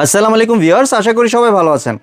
আসসালামু আলাইকুম ভিউয়ার্স, আশা করি সবাই ভালো আছেন।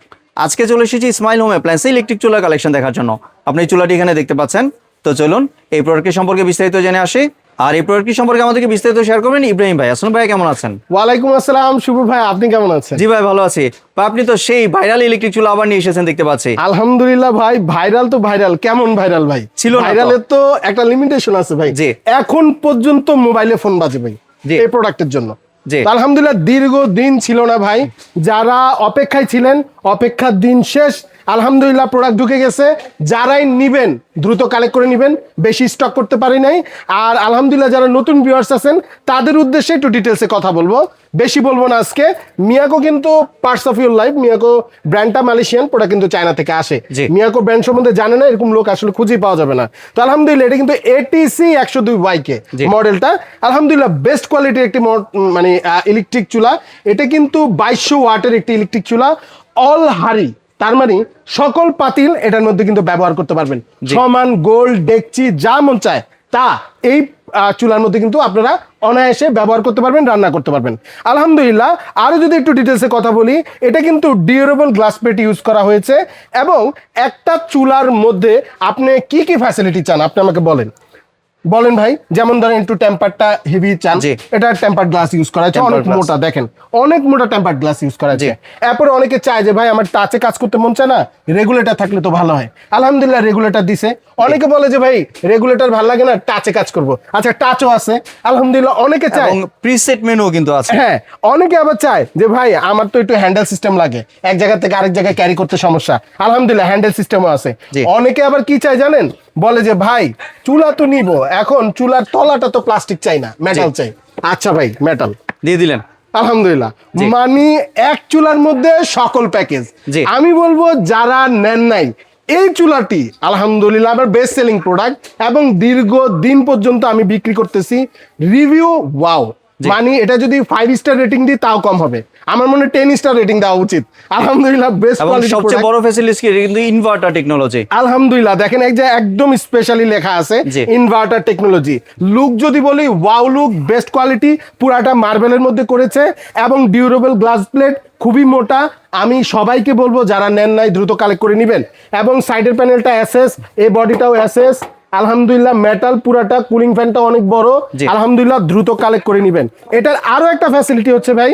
আজকে চলে এসেছি স্মাইল হোম অ্যাপ্লায়েন্স ইলেকট্রিক চুলা কালেকশন দেখার জন্য। আপনি এই চুলাটি এখানে দেখতে পাচ্ছেন। তো চলুন এই প্রোডাক্টের সম্পর্কে বিস্তারিত জেনে আসি। আর এই প্রোডাক্টটি সম্পর্কে আমাদেরকে বিস্তারিত শেয়ার করবেন ইব্রাহিম ভাই। আসসালাম ভাই, কেমন আছেন? ওয়ালাইকুম আসসালাম শুভ ভাই, আপনি কেমন আছেন? জি ভাই, ভালো আছি। বা আপনি তো সেই ভাইরাল ইলেকট্রিক চুলা আবার নিয়ে এসেছেন দেখতে পাচ্ছি। আলহামদুলিল্লাহ ভাই, ভাইরাল তো ভাইরাল, কেমন ভাইরাল ভাই? ছিল না তো। ভাইরালের তো একটা লিমিটেশন আছে ভাই। জি। এখন পর্যন্ত মোবাইলে ফোন বাজে ভাই জি। এই প্রোডাক্টের জন্য। জি। তো আলহামদুলিল্লাহ দীর্ঘ দিন ছিল না ভাই, যারা অপেক্ষায় ছিলেন অপেক্ষার দিন শেষ। আলহামদুলিল্লাহ প্রোডাক্ট ঢুকে গেছে। যারাই নিবেন দ্রুত কালেক্ট করে নিবেন, বেশি স্টক করতে পারি নাই। আর আলহামদুলিল্লাহ যারা নতুন ভিউয়ার্স আছেন তাদের উদ্দেশ্যে একটু ডিটেলসে কথা বলবো, বেশি বলবো না আজকে। মিয়াকো কিন্তু parts of your life, Miyako ব্র্যান্ডটা মালয়েশিয়ান, প্রোডাক্ট কিন্তু চায়না থেকে আসে। জি। মিয়াকো ব্র্যান্ড সম্বন্ধে জানে না এরকম লোক আসলে খুঁজেই পাওয়া যাবে না। তো আলহামদুলিল্লাহ এটা কিন্তু এটিসি 102 জি। মডেলটা। আলহামদুলিল্লাহ বেস্ট কোয়ালিটির একটি মানে ইলেকট্রিক চুলা। এটা কিন্তু 2200 ওয়াটের একটি ইলেকট্রিক চুলা, অল হাড়ি, তার মানে সকল পাতিল এটার মধ্যে কিন্তু ব্যবহার করতে পারবেন। জি। সমান গোল্ড ডেকচি যা মন চায় তা এই চুলার মধ্যে কিন্তু আপনারা অনায়াসে ব্যবহার করতে পারবেন, রান্না করতে পারবেন। আলহামদুলিল্লাহ আরো যদি একটু ডিটেলসে কথা বলি, এটা কিন্তু ডিউরেবল গ্লাস প্লেট ইউজ করা হয়েছে। এবং একটা চুলার মধ্যে আপনি কি কি ফ্যাসিলিটি চান আপনি আমাকে বলেন বলেন ভাই। যেমন ধরেন একটু টেম্পারটা হেভি চান, জি। এটা টেম্পারড গ্লাস ইউজ করা আছে, Tempered অনেক glass। মোটা, দেখেন অনেক মোটা টেম্পারড গ্লাস ইউজ করা আছে। জি। এরপরে অনেকে চায় যে ভাই আমার টাচে কাজ করতে মন চায় না, রেগুলেটর থাকলে তো ভালো হয়। আলহামদুলিল্লাহ রেগুলেটর দিছে। অনেকে বলে যে ভাই রেগুলেটর ভালো লাগে না, টাচে কাজ করব, আচ্ছা টাচও আছে আলহামদুলিল্লাহ। অনেকে চায়, এবং প্রিসেট মেনু কিন্তু আছে। হ্যাঁ অনেকে আবার চায় যে ভাই আমার তো একটু হ্যান্ডেল সিস্টেম লাগে, এক জায়গা থেকে আরেক জায়গায় ক্যারি করতে সমস্যা, আলহামদুলিল্লাহ হ্যান্ডেল সিস্টেমও আছে। জি। অনেকে আবার কি চায় জানেন, বলে যে ভাই চুলা তো নিব, এখন চুলার তলাটা তো প্লাস্টিক চাই না, মেটাল চাই। আচ্ছা ভাই মেটাল দিয়ে দিলেন। আলহামদুলিল্লাহ, জি। মানে এক চুলার মধ্যে সকল প্যাকেজ। জি। আমি বলবো যারা নেন নাই এই চুলাটি আলহামদুলিল্লাহ আমার বেস্ট সেলিং প্রোডাক্ট, এবং দীর্ঘ দিন পর্যন্ত আমি বিক্রি করতেছি। রিভিউ ওয়াও, জি। মানে এটা যদি 5 স্টার রেটিং দিই তাও কম হবে, আমার মনে হয় 10 স্টার রেটিং দেওয়া উচিত। আলহামদুলিল্লাহ বেস্ট এবং কোয়ালিটি সবচেয়ে বড় ফ্যাসিলিটি কিন্তু ইনভার্টার টেকনোলজি। আলহামদুলিল্লাহ দেখেন এই যে একদম স্পেশালি লেখা আছে জি। Inverter technology. লুক যদি বলি ওয়াও লুক, বেস্ট কোয়ালিটি, পুরাটা মার্বেলের মধ্যে করেছে এবং ডিউরেবল গ্লাস প্লেট খুবই মোটা। আমি সবাইকে বলবো যারা নেন নাই দ্রুত কালেক্ট করে নেবেন। এবং সাইডের প্যানেলটা এসএস, এই বডিটাও এসএস, আলহামদুলিল্লাহ মেটাল পুরাটা, কুলিং ফ্যানটা অনেক বড়, জি। আলহামদুলিল্লাহ দ্রুত কালেক্ট করে নেবেন। এটার আরো একটা ফ্যাসিলিটি হচ্ছে ভাই,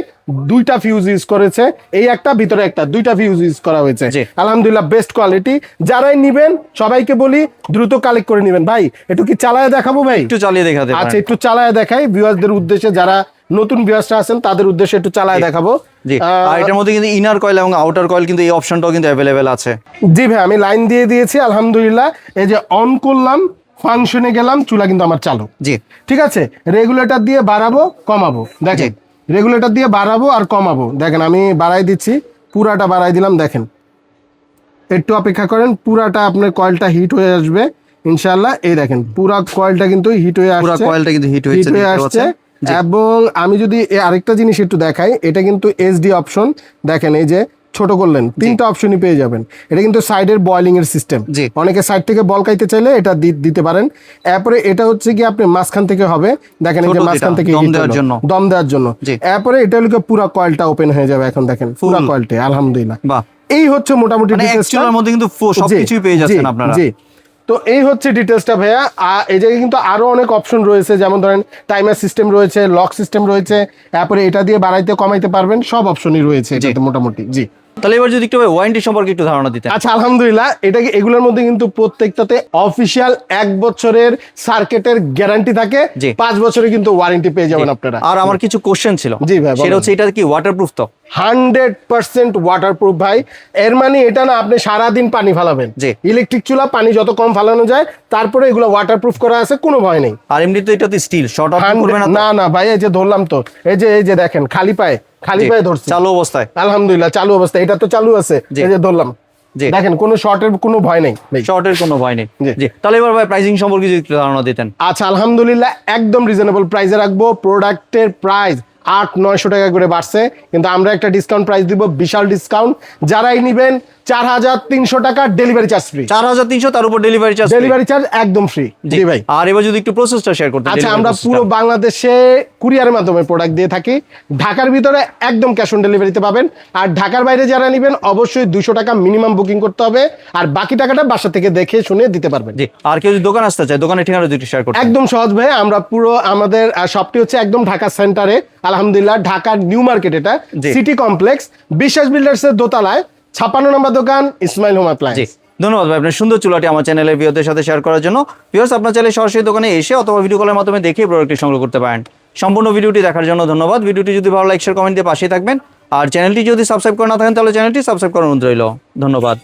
দুইটা ফিউজ ইউজ করেছে, এই একটা ভিতরে একটা, দুইটা ফিউজ ইউজ করা হয়েছে। জি। আলহামদুলিল্লাহ বেস্ট কোয়ালিটি। যারাই নিবেন সবাইকে বলি দ্রুত কালেক্ট করে নেবেন। ভাই একটু কি চালায় দেখাবো ভাই? একটু চালিয়ে দেখাতে আচ্ছা পারেন। একটু চালায় দেখাই ভিউয়ারদের উদ্দেশ্যে, যারা নতুন ভিউয়ার্সরা আছেন তাদের উদ্দেশ্যে একটু চালায় দেখাবো। জি। আর এটার মধ্যে কিন্তু ইনার কয়েল এবং আউটার কয়েল কিন্তু এই অপশনটাও কিন্তু অ্যাভেলেবেল আছে। জি ভাই আমি লাইন দিয়ে দিয়েছি আলহামদুলিল্লাহ। এই যে অন করলাম, ফাংশনে গেলাম, চুলা কিন্তু আমার চালু। জি। ঠিক আছে, রেগুলেটর দিয়ে বাড়াবো কমাবো, দেখেন রেগুলেটর দিয়ে বাড়াবো আর কমাবো, দেখেন আমি বাড়াই দিচ্ছি, পুরাটা বাড়াই দিলাম, দেখেন একটু অপেক্ষা করেন, পুরাটা আপনার কয়েলটা হিট হয়ে আসবে ইনশাআল্লাহ। এই দেখেন পুরা কয়েলটা কিন্তু হিট হয়ে পুরো আসছে, কয়েলটা কিন্তু হিট হয়েছে, হিট হয়ে দেখতে আসছে। পাচ্ছেন। জি। এবং আমি যদি আরেকটা জিনিস একটু দেখাই, এটা কিন্তু এসডি অপশন, দেখেন এই যে ছোট করলেন তিনটা অপশনই পেয়ে যাবেন। এটা কিন্তু সাইডের বয়লিং এর সিস্টেম, জি। অনেকে সাইড থেকে বলকাইতে চাইলে এটা দিতে পারেন। এরপরে এটা হচ্ছে কি আপনি মাঝখান থেকে হবে, দেখেন এই যে ছোট মাঝখান যেটা, থেকে দম heat দেওয়ার হলো, জন্য। দম দেওয়ার জন্য। জি। এরপরে এটা হলো পুরো কয়েলটা ওপেন হয়ে যাবে, এখন দেখেন পুরো কয়েলটা আলহামদুলিল্লাহ। বাহ। এই হচ্ছে মোটামুটি মানে এক details টা। চুলার মধ্যে কিন্তু সবকিছুই পেয়ে যাচ্ছেন জি, আপনারা। জি। তো এই হচ্ছে ডিটেলসটা ভাইয়া। এই জায়গায় কিন্তু আরো অনেক অপশন রয়েছে, যেমন ধরেন টাইমার সিস্টেম রয়েছে, লক সিস্টেম রয়েছে, তারপরে এটা দিয়ে বাড়াইতে কমাইতে পারবেন, সব অপশনই রয়েছে এটাতে মোটামুটি। জি তাহলে এবার যদি একটু ওয়ারেন্টি সম্পর্কে একটু ধারণা দিতেন। আচ্ছা আলহামদুলিল্লাহ, এটাকে এগুলোর মধ্যে কিন্তু প্রত্যেকটাতে অফিসিয়াল 1 বছরের সার্কিটের গ্যারান্টি থাকে, জি। 5 বছরে কিন্তু ওয়ারেন্টি পেয়ে যাবেন আপনারা। আর আমার কিছু কোশ্চেন ছিল। জি ভাই, বলেন। সেটা হচ্ছে এটা কি ওয়াটারপ্রুফ? তো 100% ওয়াটারপ্রুফ ভাই। এর মানে এটা না আপনি সারাদিন পানি ফালাবেন। জি। ইলেকট্রিক চুলা পানি যত কম ফালানো যায়, তারপরে এগুলো ওয়াটারপ্রুফ করা আছে, কোনো ভয় নেই। আর এমনিতে এটাতে স্টিল শর্ট আউট করবে না তো? না না ভাই, এই যে ধরলাম তো, এই যে দেখেন খালি পায়ে জি। ধরছি চালু অবস্থায়। আলহামদুলিল্লাহ চালু অবস্থা, এটা তো চালু আছে, জি। এই যে ধরলাম, জি। দেখেন কোনো শর্টের কোনো ভয় নেই ভাই। শর্টের কোনো ভয় নেই। জি। জি। তাহলে এবার ভাই প্রাইসিং সম্পর্কে যদি একটু ধারণা দিতেন। আচ্ছা আলহামদুলিল্লাহ একদম রিজনেবল প্রাইসে রাখবো। প্রোডাক্টের প্রাইস 800-900 টাকা করে বাড়ছে, কিন্তু আমরা একটা ডিসকাউন্ট প্রাইস দিব, বিশাল ডিসকাউন্ট। যারাই নিবেন 4300 টাকা ডেলিভারি চার্জ ফ্রি। 4300, তার উপর ডেলিভারি চার্জ। ডেলিভারি চার্জ একদম ফ্রি। জি ভাই। আর এবার যদি একটু প্রসেসটা শেয়ার করতে। আচ্ছা, আমরা পুরো বাংলাদেশে কুরিয়ারের মাধ্যমে প্রোডাক্ট দিয়ে থাকি। ঢাকার ভিতরে একদম ক্যাশ অন ডেলিভারিতে পাবেন, আর ঢাকার বাইরে যারা নেবেন অবশ্যই 200 টাকা মিনিমাম বুকিং করতে হবে, আর বাকি টাকাটা বাসা থেকে দেখে শুনে দিতে পারবেন। জি, আর কেউ যদি দোকান আসতে চায়, দোকানের ঠিকানা যদি শেয়ার করতে। একদম সহজ ভাই, আমরা পুরো আমাদের শপটি হচ্ছে একদম ঢাকা সেন্টারে, আলহামদুলিল্লাহ ঢাকার নিউ মার্কেট, এটা সিটি কমপ্লেক্স, বিশ্বাস বিল্ডার্সের দোতলায় 56 নম্বর দোকান, ইসমাইল হোম অ্যাপ্লায়েন্স। ধন্যবাদ ভাই আপনার সুন্দর চুলাটি আমার চ্যানেলের ভিউয়ারদের সাথে শেয়ার করার জন্য। ভিউয়ার্স, আপনার চাইলে সরাসরি দোকানে এসে অথবা ভিডিও কলের মাধ্যমে দেখে প্রোডাক্টটি সংগ্রহ করতে পারেন। সম্পূর্ণ ভিডিওটি দেখার জন্য ধন্যবাদ। ভিডিওটি যদি ভালো লাইক শেয়ার কমেন্ট দিয়ে পাশে থাকবেন, আর চ্যানেলটি যদি সাবস্ক্রাইব করে না থাকেন তাহলে চ্যানেলটি সাবস্ক্রাইব করার অনুরোধ রইল। ধন্যবাদ।